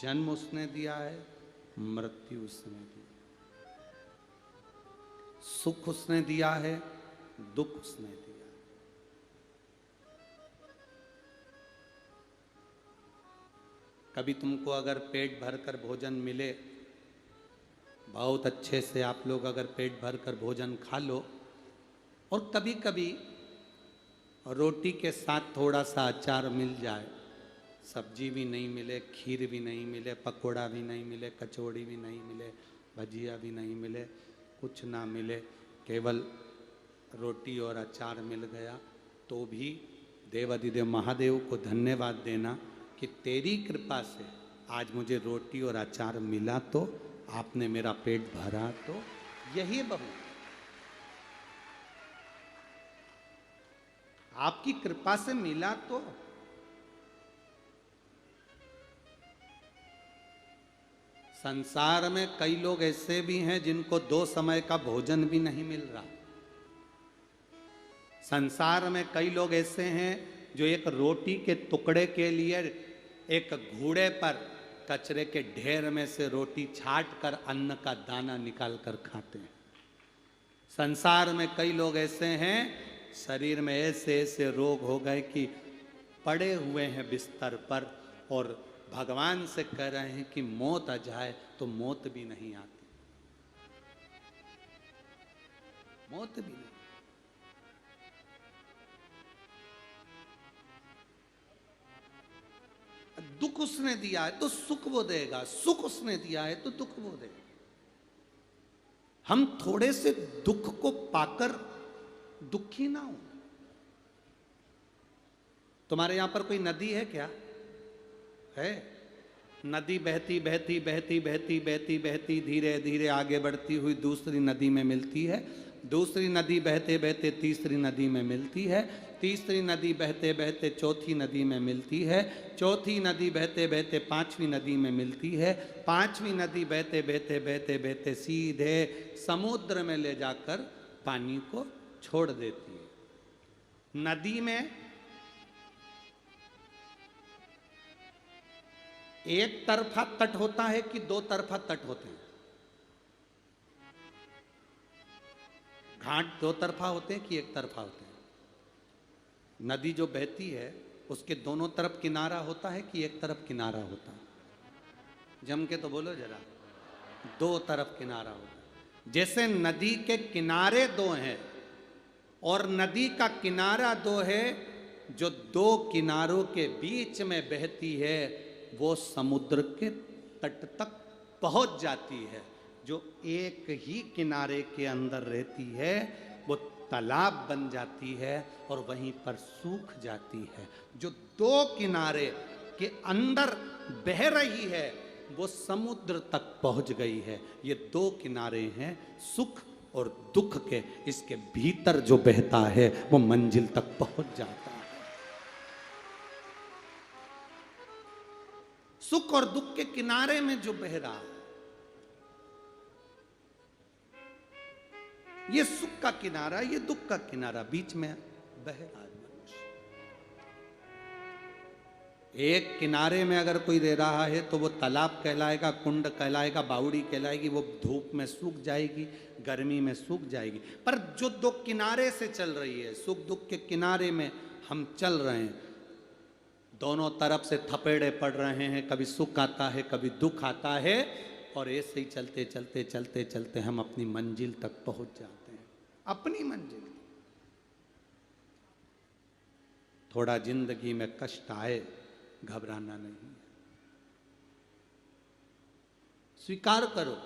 जन्म उसने दिया है, मृत्यु उसने दी, सुख उसने दिया है, दुख उसने दिया। कभी तुमको अगर पेट भरकर भोजन मिले, बहुत अच्छे से आप लोग अगर पेट भरकर भोजन खा लो, और कभी कभी रोटी के साथ थोड़ा सा अचार मिल जाए, सब्जी भी नहीं मिले, खीर भी नहीं मिले, पकोड़ा भी नहीं मिले, कचौड़ी भी नहीं मिले, भजिया भी नहीं मिले, कुछ ना मिले, केवल रोटी और अचार मिल गया, तो भी देवाधिदेव महादेव को धन्यवाद देना कि तेरी कृपा से आज मुझे रोटी और अचार मिला, तो आपने मेरा पेट भरा, तो यही बहुत आपकी कृपा से मिला। तो संसार में कई लोग ऐसे भी हैं जिनको 2 समय का भोजन भी नहीं मिल रहा। संसार में कई लोग ऐसे हैं जो एक रोटी के टुकड़े के लिए एक घूड़े पर कचरे के ढेर में से रोटी छाट कर अन्न का दाना निकाल कर खाते हैं। संसार में कई लोग ऐसे हैं, शरीर में ऐसे ऐसे रोग हो गए कि पड़े हुए हैं बिस्तर पर और भगवान से कह रहे हैं कि मौत आ जाए, तो मौत भी नहीं आती, मौत भी नहीं। दुख उसने दिया है तो सुख वो देगा, सुख उसने दिया है तो दुख वो देगा। हम थोड़े से दुख को पाकर दुखी ना हो। तुम्हारे यहां पर कोई नदी है क्या? है? नदी बहती बहती बहती बहती बहती बहती धीरे धीरे आगे बढ़ती हुई दूसरी नदी में मिलती है, दूसरी नदी बहते बहते तीसरी नदी में मिलती है, तीसरी नदी बहते बहते चौथी नदी में मिलती है, चौथी नदी बहते बहते पांचवी नदी में मिलती है, पांचवी नदी बहते बहते बहते बहते सीधे समुद्र में ले जाकर पानी को छोड़ देती है। नदी में एक तरफा तट होता है कि 2 तरफा तट होते हैं? घाट 2 तरफा होते हैं कि एक तरफा होते हैं? नदी जो बहती है उसके दोनों तरफ किनारा होता है कि एक तरफ किनारा होता है? जम के तो बोलो जरा। 2 तरफ किनारा होता है। जैसे नदी के किनारे 2 हैं और नदी का किनारा 2 है, जो 2 किनारों के बीच में बहती है वो समुद्र के तट तक पहुंच जाती है। जो एक ही किनारे के अंदर रहती है वो तालाब बन जाती है और वहीं पर सूख जाती है। जो 2 किनारे के अंदर बह रही है वो समुद्र तक पहुंच गई है। ये 2 किनारे हैं सुख और दुख के, इसके भीतर जो बहता है वो मंजिल तक पहुंच जाता है। सुख और दुख के किनारे में जो बह रहा है, ये सुख का किनारा, ये दुख का किनारा, बीच में बह रहा है मनुष्य। एक किनारे में अगर कोई रह रहा है तो वो तालाब कहलाएगा, कुंड कहलाएगा, बावड़ी कहलाएगी, वो धूप में सूख जाएगी, गर्मी में सूख जाएगी। पर जो 2 किनारे से चल रही है, सुख दुख के किनारे में हम चल रहे हैं, दोनों तरफ से थपेड़े पड़ रहे हैं, कभी सुख आता है कभी दुख आता है, और ऐसे ही चलते चलते चलते चलते हम अपनी मंजिल तक पहुंच जाते हैं, अपनी मंजिल। थोड़ा जिंदगी में कष्ट आए, घबराना नहीं, स्वीकार करो